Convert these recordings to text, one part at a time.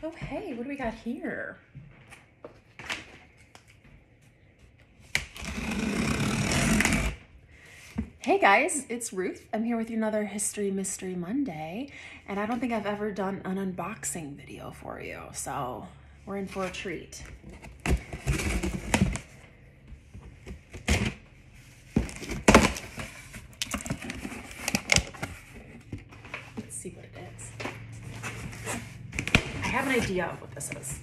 Oh, hey, what do we got here? Hey guys, it's Ruth. I'm here with another History Mystery Monday, and I don't think I've ever done an unboxing video for you, so we're in for a treat. Let's see what it is. I have an idea of what this is.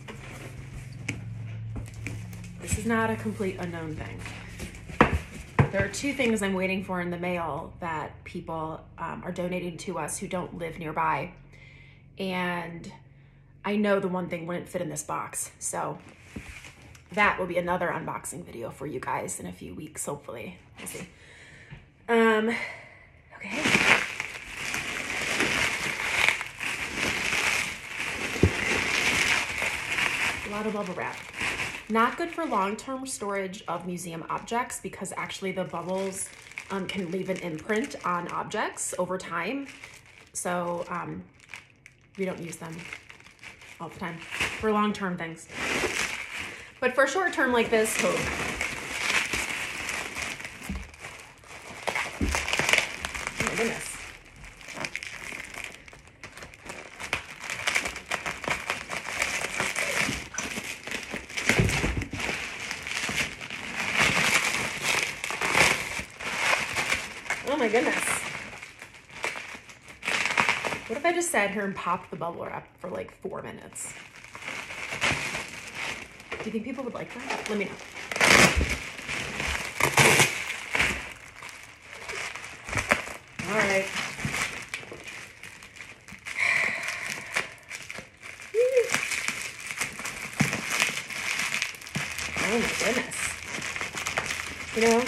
This is not a complete unknown thing. There are two things I'm waiting for in the mail that people are donating to us who don't live nearby. And I know the one thing wouldn't fit in this box. So that will be another unboxing video for you guys in a few weeks, hopefully. We'll see. Okay. A lot of bubble wrap. Not good for long-term storage of museum objects because actually the bubbles can leave an imprint on objects over time. So we don't use them all the time for long-term things. But for short-term like this, oh my goodness. Oh my goodness. What if I just sat here and popped the bubble wrap for like 4 minutes? Do you think people would like that? Let me know. All right. Oh my goodness. You know,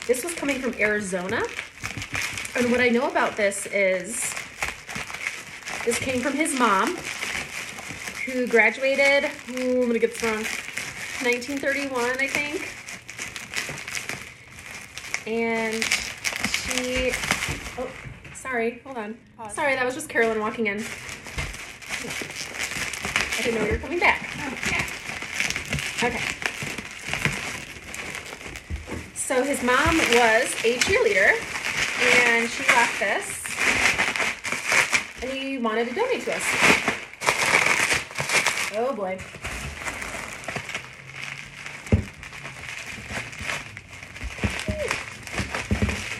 this was coming from Arizona. And what I know about this is this came from his mom, who graduated, I'm gonna get this wrong, 1931, I think. And she, oh, sorry, hold on. Pause. Sorry, that was just Carolyn walking in. I didn't know you were coming back. Oh, yeah. Okay. So his mom was a cheerleader, and she left this, and he wanted to donate to us. Oh boy.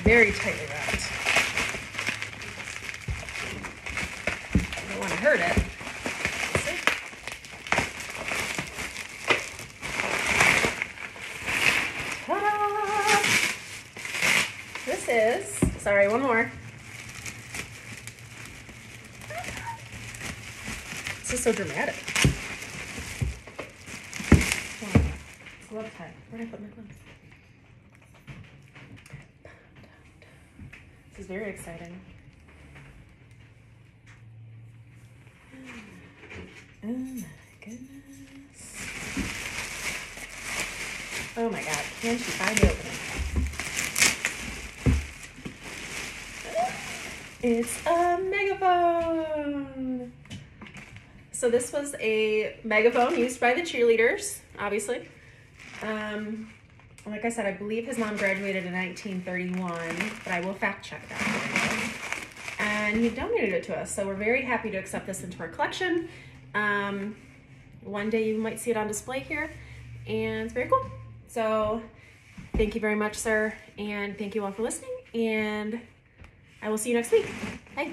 Very tightly wrapped. I don't want to hurt it. This is, sorry, one more. This is so dramatic. It's glove tie. Where did I put my gloves? This is very exciting. Oh my goodness. Oh my God, can she finally open it? It's a megaphone. So this was a megaphone used by the cheerleaders, obviously. Like I said, I believe his mom graduated in 1931, but I will fact check that. And he donated it to us, so we're very happy to accept this into our collection. One day you might see it on display here, and it's very cool. So thank you very much, sir, and thank you all for listening, and I will see you next week. Bye.